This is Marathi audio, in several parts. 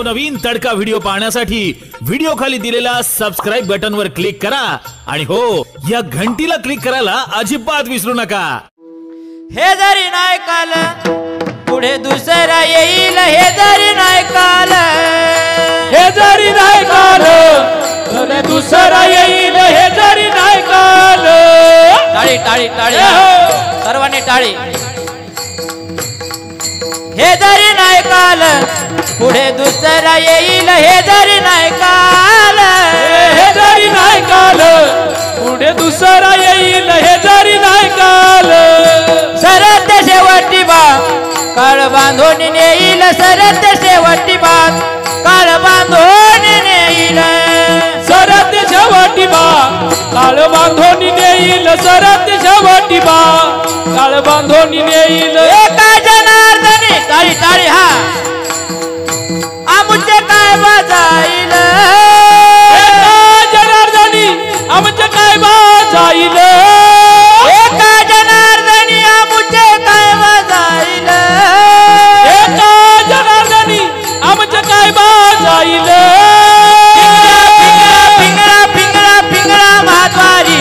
नवनवीन तडका व्हिडिओ पाहण्यासाठी व्हिडिओ खाली दिलेल्या सबस्क्राइब बटन वर क्लिक करा आणि हो या घंटीला क्लिक करायला अजिबात विसरू नका। हे जरी नाही काल पुढे दुसरा येईल, हे जरी नाही काल, हे जरी नाही काल पुढे दुसरा येईल, हे जरी नाही काल। टाळी टाळी टाळी सर्वांनी टाळी। हे जरी नाही काल पुढे दुसरा येईल, हे जरी नाही काल, हे जरी नाही काल पुढे दुसरा येईल, हे जरी नाही काल। सरत शेवटी बा काळ बांधून नेईल, सरत शेवटी बा काळ बांधून नेईल, सरत शेवटी बा काळ बांधून नेईल, सरत शेवटी बा काळ बांधून नेईल। एका जनार्दनी टाळी टाळी हा आमुचे काय बाजाईल, एका जनार्दनी आमचे काय बाजाईल, एका जनार्दनी आमुचे काय बाजाईल, एका जनार्दनी आमचे काय बाजाईल। पिंगळा पिंगळा पिंगळा महाद्वारी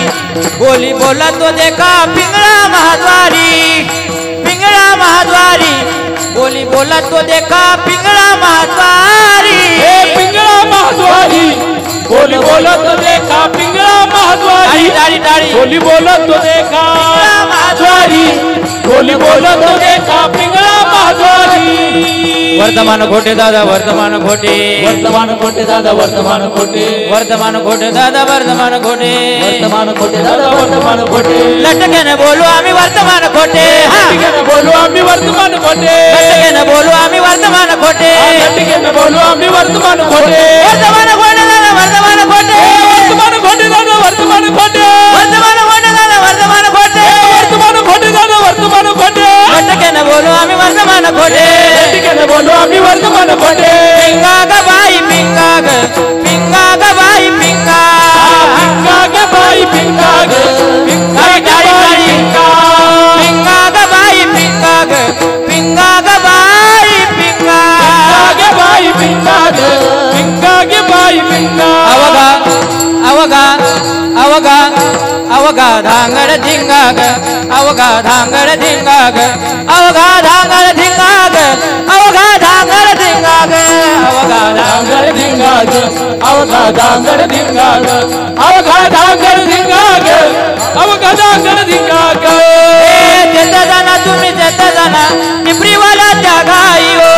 बोली बोला तो देखा, पिंगळा महाद्वारी, पिंगळा महाद्वारी बोली बोला तो देखा, पिंगळा महाद्वारी, हे पिंगळा महाद्वारी बोली बोला तो देखा, पिंगळा महाद्वारी, टाळी टाळी बोली बोला तो देखा महाद्वारी, बोली बोला तो देखा, पिंगळा महाद्वारी। वर्तमान खोटे दादा वर्तमान खोटे, वर्तमान खोटे दादा वर्तमान खोटे, वर्तमान खोटे दादा वर्तमान खोटे, वर्तमान खोटे दादा वर्तमान खोटे। लटकेने बोलू आम्ही वर्तमान खोटे, लटकेने बोलू आम्ही वर्तमान खोटे, लटकेने बोलू आम्ही वर्तमान खोटे, लटकेने बोलू आम्ही वर्तमान खोटे, वर्तमान खोटे दादा वर्तमान खोटे, वर्तमान खोटे दादा वर्तमान खोटे, वर्तमान खोटे दादा वर्तमान खोटे, वर्तमान खोटे दादा वर्तमान खोटे, लटकेने बोलू आम्ही वर्तमान खोटे, लटकेने बोलू आम्ही वर्तमान खोटे। पिंगा ग बाई पिंगा ग, पिंगा ग बाई पिंगा, पिंगा ग बाई पिंगा ग, पिंगा ग बाई पिंगा, पिंगा ग बाई पिंगा ग, पिंगा ग बाई पिंगा, पिंगा ग बाई पिंगा ग, पिंगा ग बाई पिंगा। अवगा अवगा अवगा अवगा धांगड धिंगा ग, अवगा धांगड धिंगा ग, अवगा धांगड धिंगा ग, अवगा धांगड धिंगा ग, अवगा धांगड धिंगा ग, अवघा धांगड धिंगा ग, अवघा धांगड धिंगा ग, अवघा धांगड धिंगा ग। चेत जाना तुम्ही चेत जाना टिपरीवाला त्या घाई हो,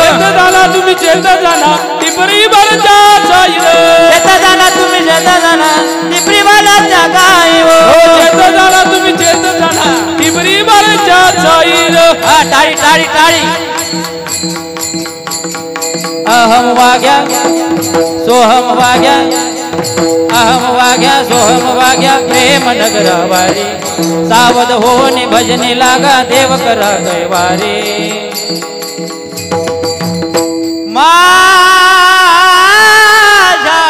चेत जाना तुम्ही चेत जाना टिपरी भरच्या जाईल, चेत जाना तुम्ही चेत जाना टिपरीवाला त्या घाई हो, चेत जाना तुम्ही चेत जाना टिपरी भरच्या जाईल। टाळी टाळी टाळी। अहम वाग्या सोहम वाग्या, अहम वाग्या सोहम वाग्या प्रेम नगरावारी, सावध होने भजने लागा देव करा दैवारी। माझा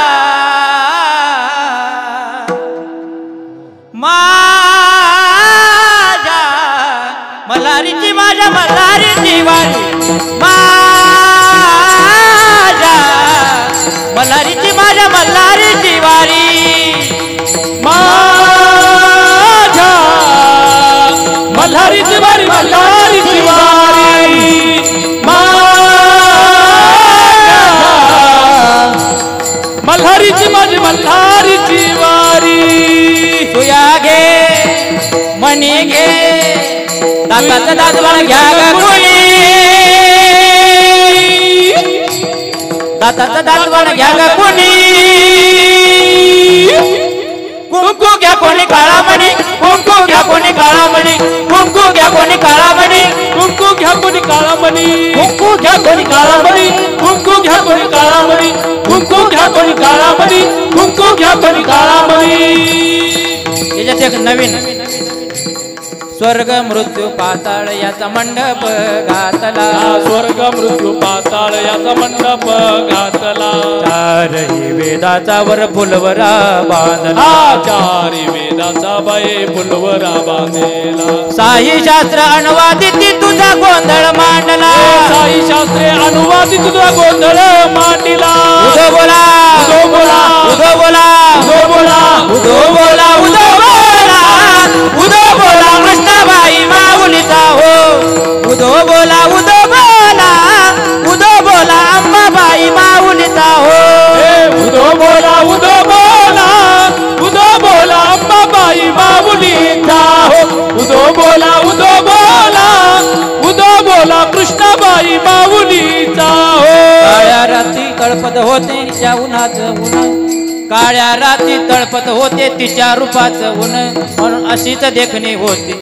माझा मल्हारीची माझ्या मल्हारीची वारी, माझ्या मल्हारीची माझ्या मल्हारीची वारी, माझ्या मल्हारीची वारी मल्हारीची वारी, माझ्या मल्हारीची माझी मल्हारीची वारी। तुया घे मणी घे दाताचं दातवाण घ्या ग कोणी, दाताचं दातवाण घ्या ग कोणी, कुंकू घ्या कोणी काळामणी, कुंकू घ्या कोणी काळामणी, कुंकू घ्या कोणी काळामणी, कुंकू घ्या कोणी काळामणी, कुंकू घ्या कोणी काळामणी, कुंकू घ्या कोणी काळामणी, कुंकू घ्या कोणी काळामणी, कुंकू घ्या कोणी काळामणी। याच्यात एक नवीन स्वर्ग मृत्यू पाताळ याचा मंडप घातला स्वर्ग मृत्यू पाताळ याचा मंडप घातला चारही वेदाचा वर फुलवरा बांधला चारी वेदाचा बाई फुलवरा बांधेला साई शास्त्र अनुवादित तुझा गोंधळ मांडला साई शास्त्रे अनुवादित तुझा गोंधळ मांडला उदो बोला उदो बोला उदो बोला उदो बोला उदो बोला उदो बोला उदो बोला अष्टाबाई माऊलीचा हो उदो बोला उदो बोला उदो बोला अंबाबाई माऊलीचा हो उदो बोला उदो बोला उदो बोला अंबाबाई माऊलीचा हो उदो बोला उदो बोला उदो बोला कृष्णाबाई माऊलीचा हो काळ्या रात्री तळपत होते तिच्या उन्हाचं ऊन काळ्या रात्री तळपत होते तिच्या रूपाचं ऊन म्हणून अशीच देखणी होती